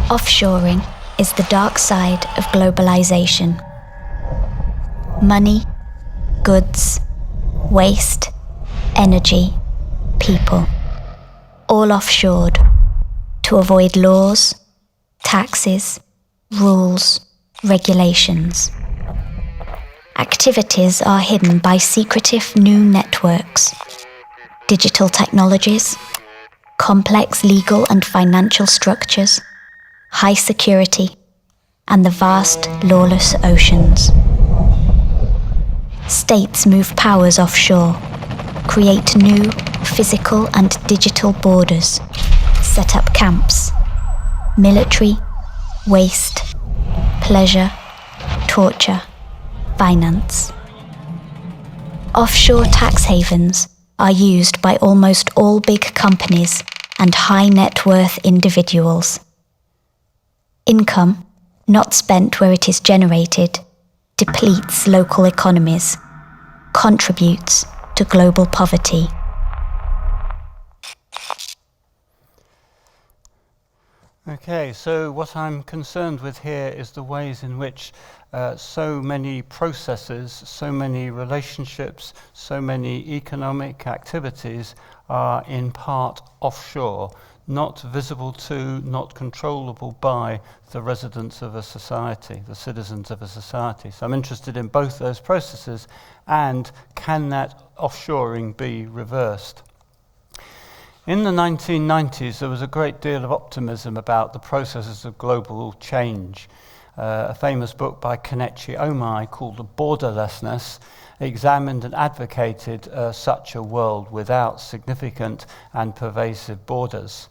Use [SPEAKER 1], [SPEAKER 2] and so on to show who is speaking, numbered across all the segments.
[SPEAKER 1] Offshoring is the dark side of globalization. Money, goods, waste, energy, people, all offshored to avoid laws, taxes, rules, regulations. Activities are hidden by secretive new networks, digital technologies, complex legal and financial structures, high security, and the vast, lawless oceans. States move powers offshore, create new physical and digital borders, set up camps, military, waste, pleasure, torture, finance. Offshore tax havens are used by almost all big companies and high net worth individuals. Income, not spent where it is generated, depletes local economies, contributes to global poverty.
[SPEAKER 2] Okay, so what I'm concerned with here is the ways in which so many processes, so many relationships, so many economic activities are in part offshore, not visible to, not controllable by the residents of a society, the citizens of a society. So I'm interested in both those processes, and can that offshoring be reversed? In the 1990s, there was a great deal of optimism about the processes of global change. A famous book by Kenichi Omai called Borderlessness examined and advocated such a world without significant and pervasive borders.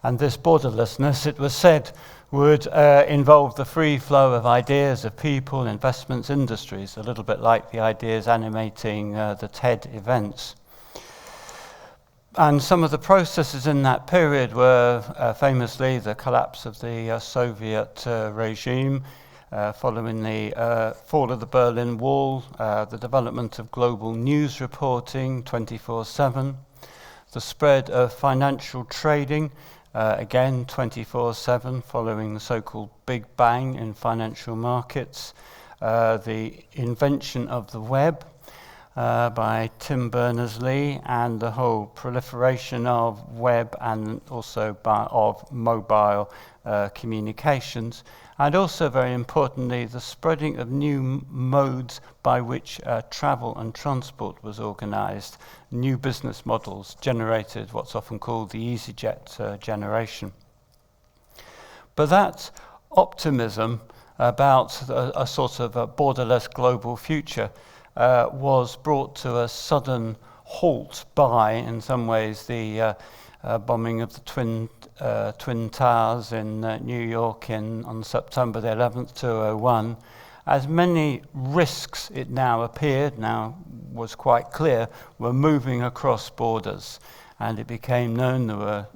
[SPEAKER 2] And this borderlessness, it was said, would involve the free flow of ideas, of people, investments, industries, a little bit like the ideas animating the TED events. And some of the processes in that period were famously the collapse of the Soviet regime, following the fall of the Berlin Wall, the development of global news reporting 24/7, the spread of financial trading, again 24/7, following the so-called Big Bang in financial markets, the invention of the web, by Tim Berners-Lee, and the whole proliferation of web and also of mobile communications, and also very importantly the spreading of new modes by which travel and transport was organized. New business models generated what's often called the EasyJet generation. But that optimism about a sort of a borderless global future was brought to a sudden halt by, in some ways, the bombing of the Twin Towers in New York on September the 11th, 2001. As many risks, it now appeared, now was quite clear, were moving across borders. And it became known there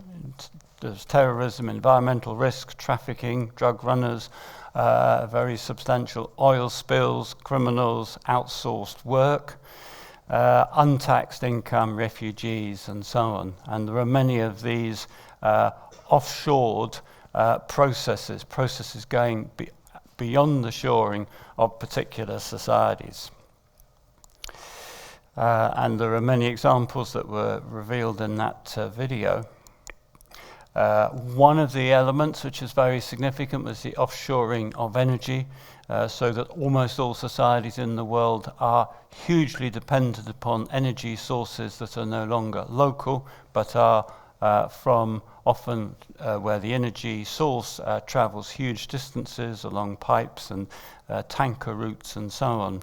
[SPEAKER 2] was terrorism, environmental risk, trafficking, drug runners, very substantial oil spills, criminals, outsourced work, untaxed income, refugees, and so on. And there are many of these offshored processes going beyond the shoring of particular societies. And there are many examples that were revealed in that video. One of the elements which is very significant was the offshoring of energy, so that almost all societies in the world are hugely dependent upon energy sources that are no longer local, but are from often where the energy source travels huge distances along pipes and tanker routes and so on.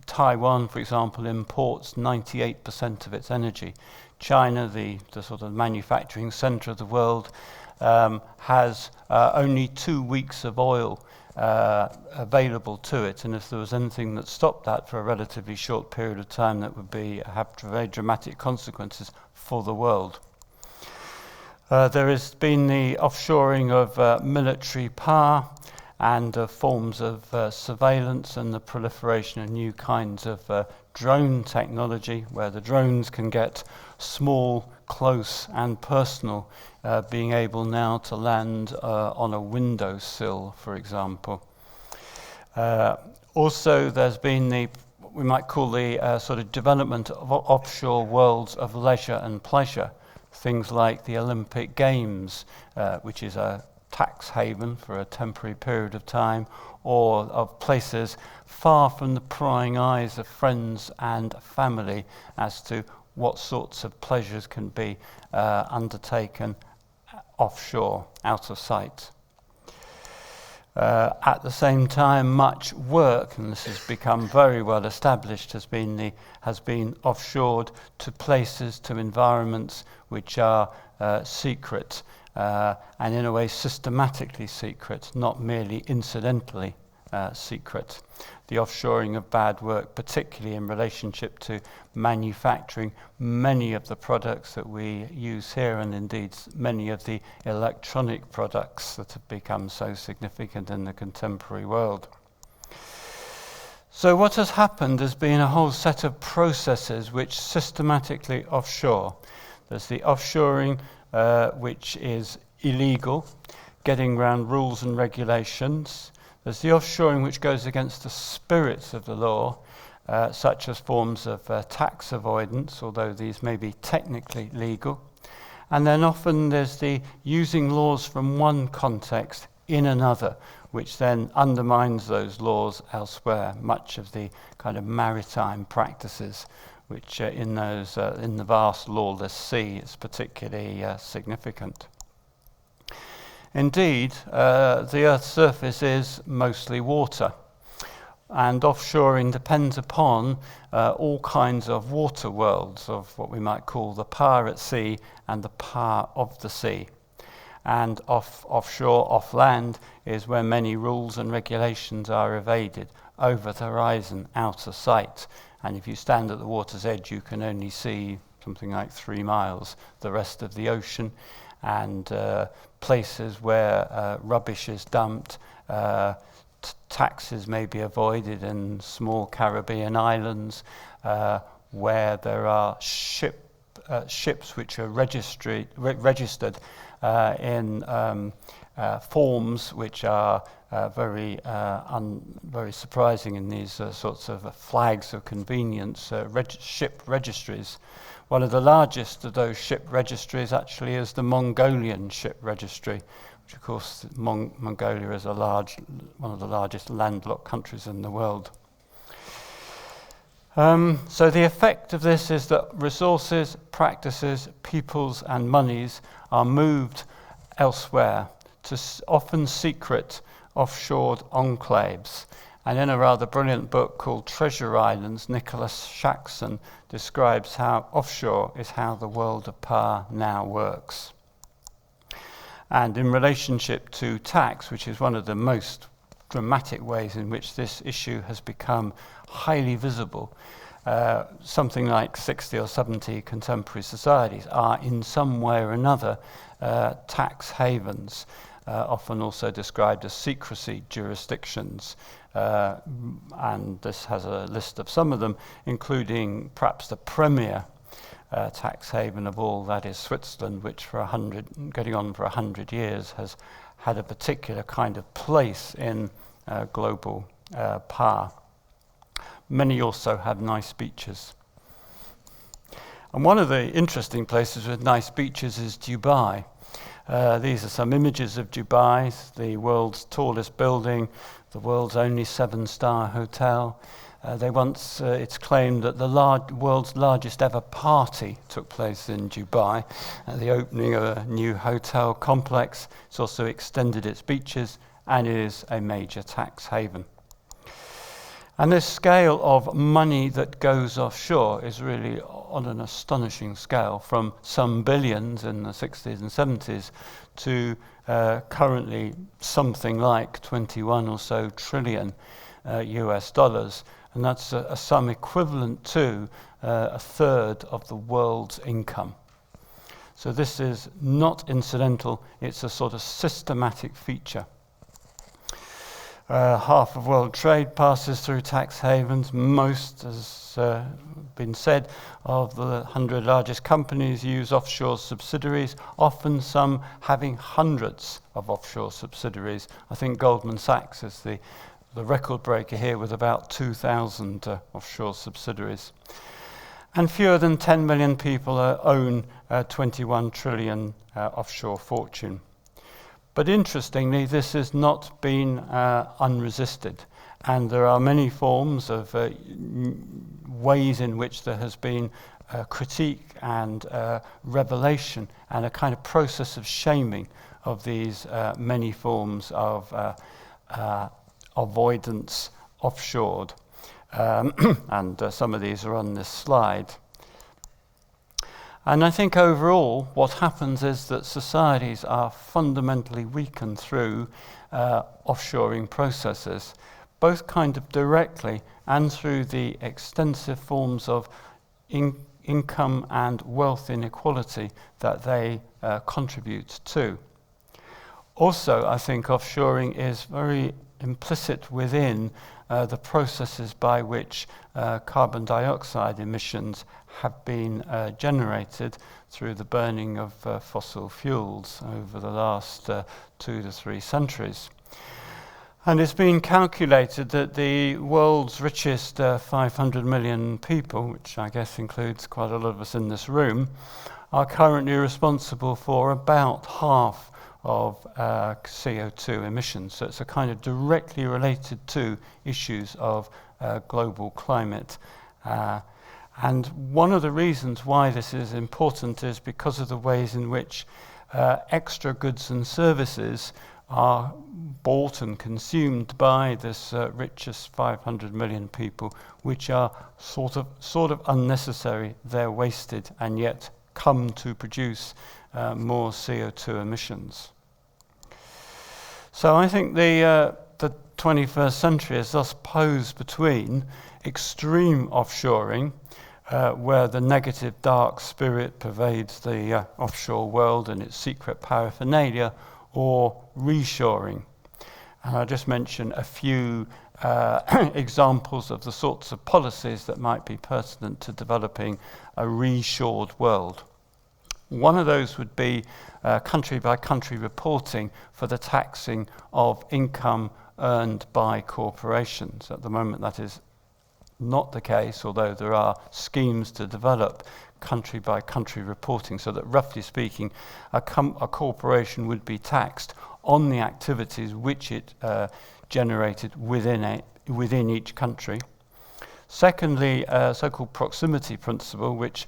[SPEAKER 2] Taiwan, for example, imports 98% of its energy. China, the sort of manufacturing center of the world, has only 2 weeks of oil available to it, and if there was anything that stopped that for a relatively short period of time, that would have very dramatic consequences for the world. There has been the offshoring of military power and forms of surveillance, and the proliferation of new kinds of drone technology, where the drones can get small close and personal, being able now to land on a windowsill, for example. Also, there's been what we might call the sort of development of offshore worlds of leisure and pleasure. Things like the Olympic Games, which is a tax haven for a temporary period of time, or of places far from the prying eyes of friends and family as to what sorts of pleasures can be undertaken offshore, out of sight. At the same time, much work, and this has become very well established, has been offshored to places, to environments which are secret, and in a way systematically secret, not merely incidentally secret. The offshoring of bad work, particularly in relationship to manufacturing many of the products that we use here, and indeed many of the electronic products that have become so significant in the contemporary world. So what has happened has been a whole set of processes which systematically offshore. There's the offshoring which is illegal, getting around rules and regulations. There's the offshoring which goes against the spirits of the law, such as forms of tax avoidance, although these may be technically legal. And then often there's the using laws from one context in another, which then undermines those laws elsewhere. Much of the kind of maritime practices, which in the vast lawless sea is particularly significant. Indeed, the Earth's surface is mostly water, and offshoring depends upon all kinds of water worlds, of what we might call the power at sea and the power of the sea. And offshore, off land, is where many rules and regulations are evaded, over the horizon, out of sight. And if you stand at the water's edge, you can only see something like 3 miles, the rest of the ocean, and places where rubbish is dumped, taxes may be avoided in small Caribbean islands, where there are ships which are registered in forms which are very surprising in these sorts of flags of convenience, ship registries. One of the largest of those ship registries actually is the Mongolian ship registry, which of course Mongolia is one of the largest landlocked countries in the world. So the effect of this is that resources, practices, peoples and monies are moved elsewhere to often secret offshored enclaves. And in a rather brilliant book called Treasure Islands, Nicholas Shaxson describes how offshore is how the world of power now works. And in relationship to tax, which is one of the most dramatic ways in which this issue has become highly visible, something like 60 or 70 contemporary societies are in some way or another tax havens, often also described as secrecy jurisdictions. And this has a list of some of them, including perhaps the premier tax haven of all, that is Switzerland, which for 100 years has had a particular kind of place in global power. Many also have nice beaches. And one of the interesting places with nice beaches is Dubai. These are some images of Dubai, the world's tallest building, the world's only 7-star hotel. It's claimed that the world's largest ever party took place in Dubai at the opening of a new hotel complex. It's also extended its beaches and is a major tax haven. And this scale of money that goes offshore is really on an astonishing scale, from some billions in the 60s and 70s to currently something like 21 or so trillion US dollars. And that's a sum equivalent to a third of the world's income. So this is not incidental, it's a sort of systematic feature. Half of world trade passes through tax havens. Most, as been said, of the 100 largest companies use offshore subsidiaries, often some having hundreds of offshore subsidiaries. I think Goldman Sachs is the record breaker here with about 2,000 offshore subsidiaries. And fewer than 10 million people own 21 trillion offshore fortune. But interestingly, this has not been unresisted. And there are many forms of ways in which there has been critique and revelation and a kind of process of shaming of these many forms of avoidance offshored. And some of these are on this slide. And I think overall what happens is that societies are fundamentally weakened through offshoring processes, both kind of directly and through the extensive forms of income and wealth inequality that they contribute to. Also, I think offshoring is very implicit within the processes by which carbon dioxide emissions have been generated through the burning of fossil fuels over the last 2 to 3 centuries. And it's been calculated that the world's richest 500 million people, which I guess includes quite a lot of us in this room, are currently responsible for about half of CO2 emissions. So it's a kind of directly related to issues of global climate. And one of the reasons why this is important is because of the ways in which extra goods and services are bought and consumed by this richest 500 million people, which are sort of unnecessary. They're wasted and yet come to produce more CO2 emissions. So I think the 21st century is thus posed between extreme offshoring, where the negative dark spirit pervades the offshore world and its secret paraphernalia, or reshoring. And I'll just mention a few examples of the sorts of policies that might be pertinent to developing a reshored world. One of those would be country-by-country reporting for the taxing of income earned by corporations. At the moment, that is not the case, although there are schemes to develop country-by-country reporting, so that, roughly speaking, a corporation would be taxed on the activities which it generated within each country. Secondly, a so-called proximity principle, which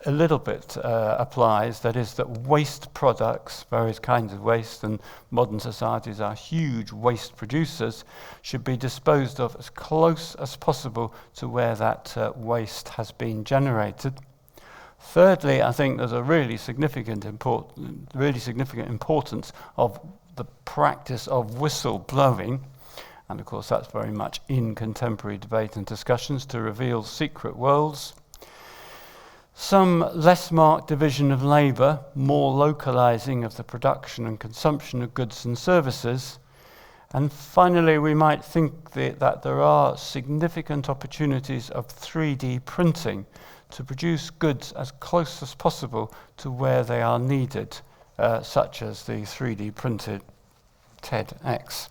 [SPEAKER 2] a little bit applies, that is that waste products, various kinds of waste, and modern societies are huge waste producers, should be disposed of as close as possible to where that waste has been generated. Thirdly, I think there's a really significant importance of the practice of whistleblowing, and of course that's very much in contemporary debate and discussions, to reveal secret worlds. Some less marked division of labour, more localising of the production and consumption of goods and services. And finally, we might think that there are significant opportunities of 3D printing to produce goods as close as possible to where they are needed, such as the 3D printed TEDx.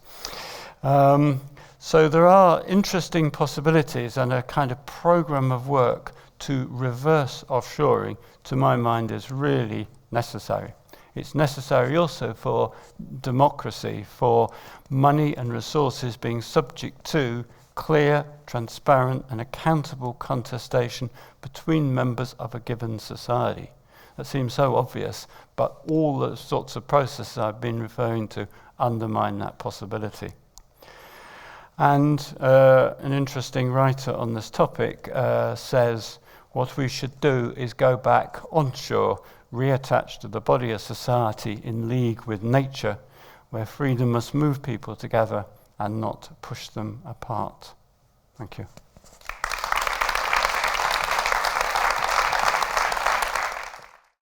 [SPEAKER 2] So there are interesting possibilities, and a kind of programme of work to reverse offshoring, to my mind, is really necessary. It's necessary also for democracy, for money and resources being subject to clear, transparent and accountable contestation between members of a given society. That seems so obvious, but all the sorts of processes I've been referring to undermine that possibility. And an interesting writer on this topic says what we should do is go back onshore, reattach to the body of society in league with nature, where freedom must move people together and not push them apart. Thank you.